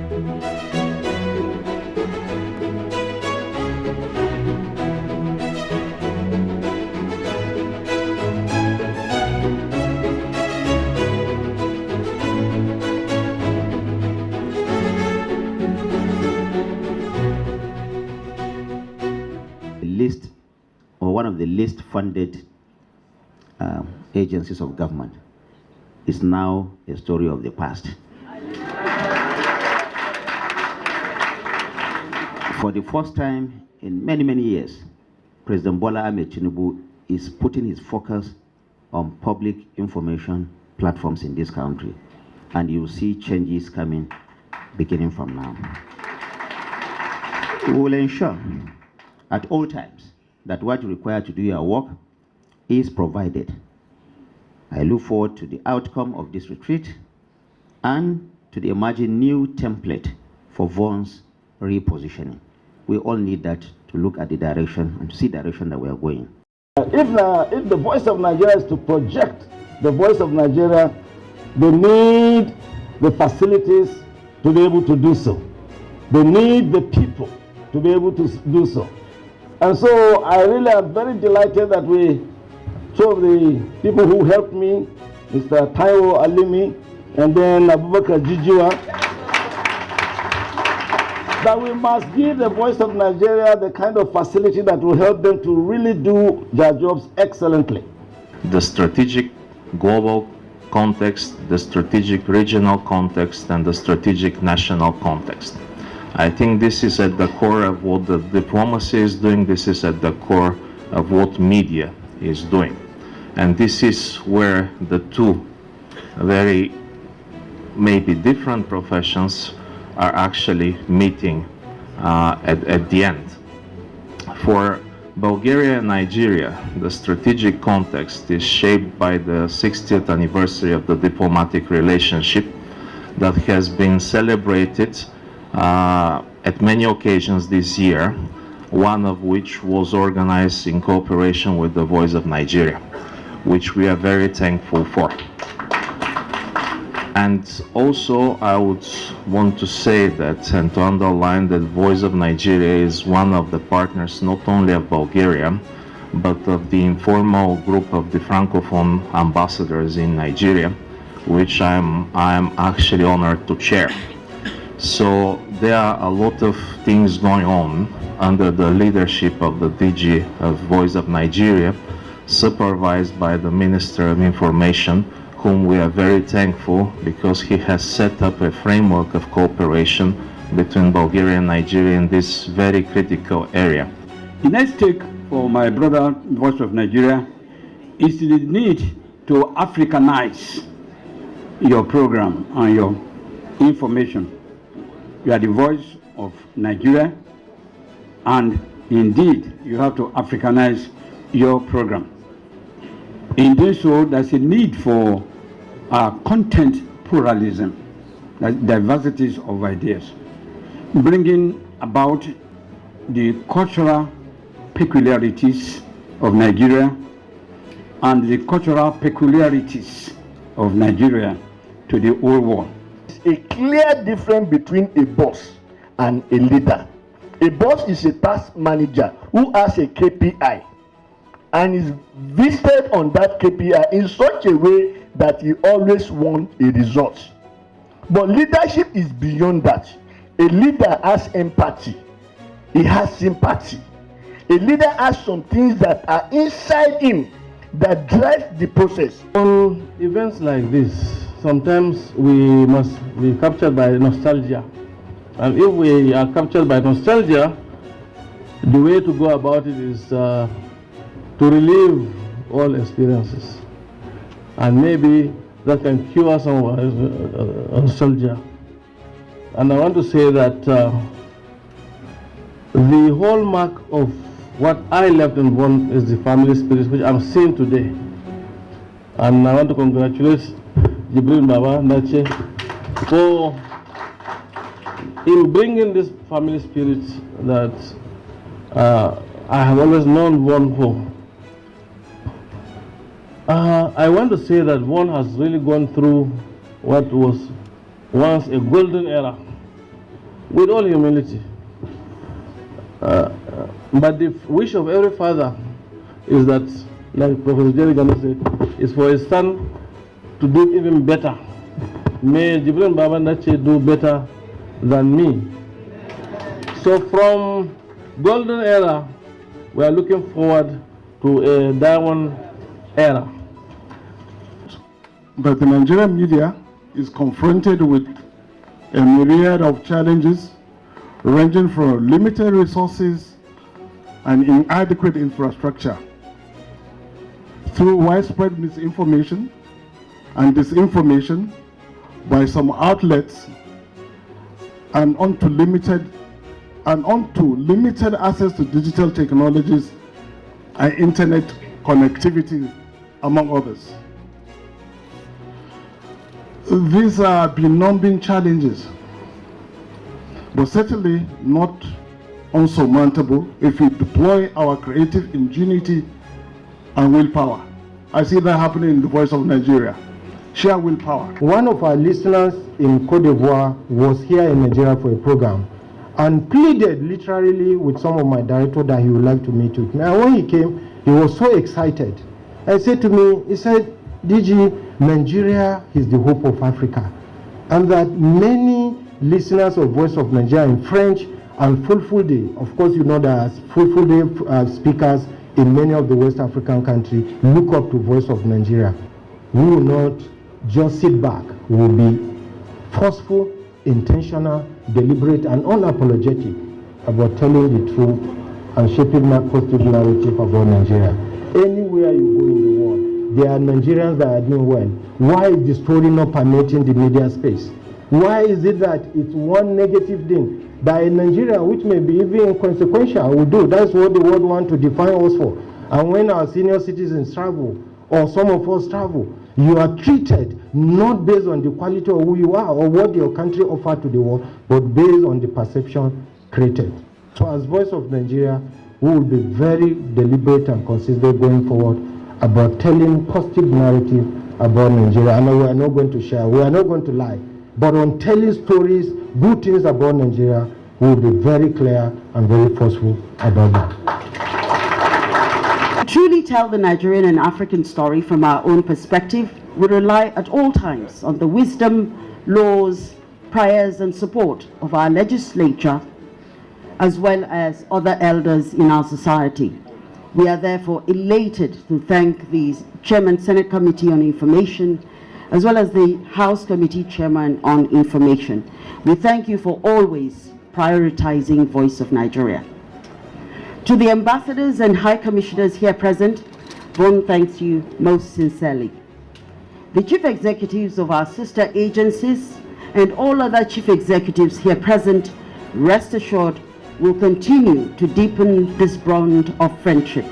Least, or one of the least funded agencies of government, is now a story of the past. For the first time in many, many years, President Bola Ahmed Tinubu is putting his focus on public information platforms in this country, and you will see changes coming beginning from now. We will ensure at all times that what you require to do your work is provided. I look forward to the outcome of this retreat and to the emerging new template for VON's repositioning. We all need that to look at the direction and to see the direction that we are going. If the voice of Nigeria is to project the voice of Nigeria, they need the facilities to be able to do so. They need the people to be able to do so. And so I really am very delighted that two of the people who helped me, Mr. Taiwo Alimi and then Abubakar Jijiwa, that we must give the voice of Nigeria the kind of facility that will help them to really do their jobs excellently. The strategic global context, the strategic regional context, and the strategic national context. I think this is at the core of what the diplomacy is doing. This is at the core of what media is doing. And this is where the two very maybe different professions are actually meeting at the end. For Bulgaria and Nigeria, the strategic context is shaped by the 60th anniversary of the diplomatic relationship that has been celebrated at many occasions this year, one of which was organized in cooperation with the Voice of Nigeria, which we are very thankful for. And also I would want to say that and to underline that Voice of Nigeria is one of the partners not only of Bulgaria, but of the informal group of the Francophone ambassadors in Nigeria, which I'm actually honored to chair. So there are a lot of things going on under the leadership of the DG of Voice of Nigeria, supervised by the Minister of Information, whom we are very thankful because he has set up a framework of cooperation between Bulgaria and Nigeria in this very critical area. The next take for my brother, Voice of Nigeria, is the need to Africanize your program and your information. You are the voice of Nigeria, and indeed you have to Africanize your program. In doing so, there's a need for content pluralism, diversities of ideas, bringing about the cultural peculiarities of Nigeria and the cultural peculiarities of Nigeria to the whole world. A clear difference between a boss and a leader. A boss is a task manager who has a KPI and is visited on that KPI in such a way that he always wants a result. But leadership is beyond that. A leader has empathy. He has sympathy. A leader has some things that are inside him that drive the process. On events like this, sometimes we must be captured by nostalgia. And if we are captured by nostalgia, the way to go about it is to relive all experiences. And maybe that can cure some of our nostalgia. And I want to say that the hallmark of what I left in Bonn is the family spirit, which I'm seeing today. And I want to congratulate Jibrin Baba Ndace for in bringing this family spirit that I have always known Bonn for. I want to say that Bonn has really gone through what was once a golden era with all humility. But the wish of every father is that, like Professor Jibrin said, is for his son to do even better. May Jibrin Baba Ndace do better than me. So from golden era, we are looking forward to a diamond era. But the Nigerian media is confronted with a myriad of challenges ranging from limited resources and inadequate infrastructure through widespread misinformation and disinformation by some outlets and onto limited access to digital technologies and internet connectivity, among others. These are benumbing challenges, but certainly not unsurmountable if we deploy our creative ingenuity and willpower. I see that happening in the Voice of Nigeria. Share willpower. One of our listeners in Cote d'Ivoire was here in Nigeria for a program and pleaded literally with some of my directors that he would like to meet with me. And when he came, he was so excited. I said to me, he said, DG, Nigeria is the hope of Africa. And that many listeners of Voice of Nigeria in French and Full Day, of course you know that Full Day speakers in many of the West African countries look up to Voice of Nigeria. We will not just sit back. We will be forceful, intentional, deliberate, and unapologetic about telling the truth and shaping a positive narrative about Nigeria. Anywhere you go in the world, there are Nigerians that are doing well. Why is the story not permeating the media space? Why is it that it's one negative thing that in Nigeria, which may be even inconsequential, we do? That's what the world wants to define us for. And when our senior citizens travel, or some of us travel, you are treated not based on the quality of who you are or what your country offers to the world, but based on the perception created. So as Voice of Nigeria, we will be very deliberate and consistent going forward about telling positive narrative about Nigeria. And we are not going to share, we are not going to lie, but on telling stories, good things about Nigeria, we will be very clear and very forceful about that. Truly tell the Nigerian and African story from our own perspective, we rely at all times on the wisdom, laws, prayers and support of our legislature as well as other elders in our society. We are therefore elated to thank the Chairman Senate Committee on Information as well as the House Committee Chairman on Information. We thank you for always prioritizing Voice of Nigeria. To the ambassadors and high commissioners here present, Von thanks you most sincerely. The chief executives of our sister agencies and all other chief executives here present, rest assured, will continue to deepen this bond of friendship.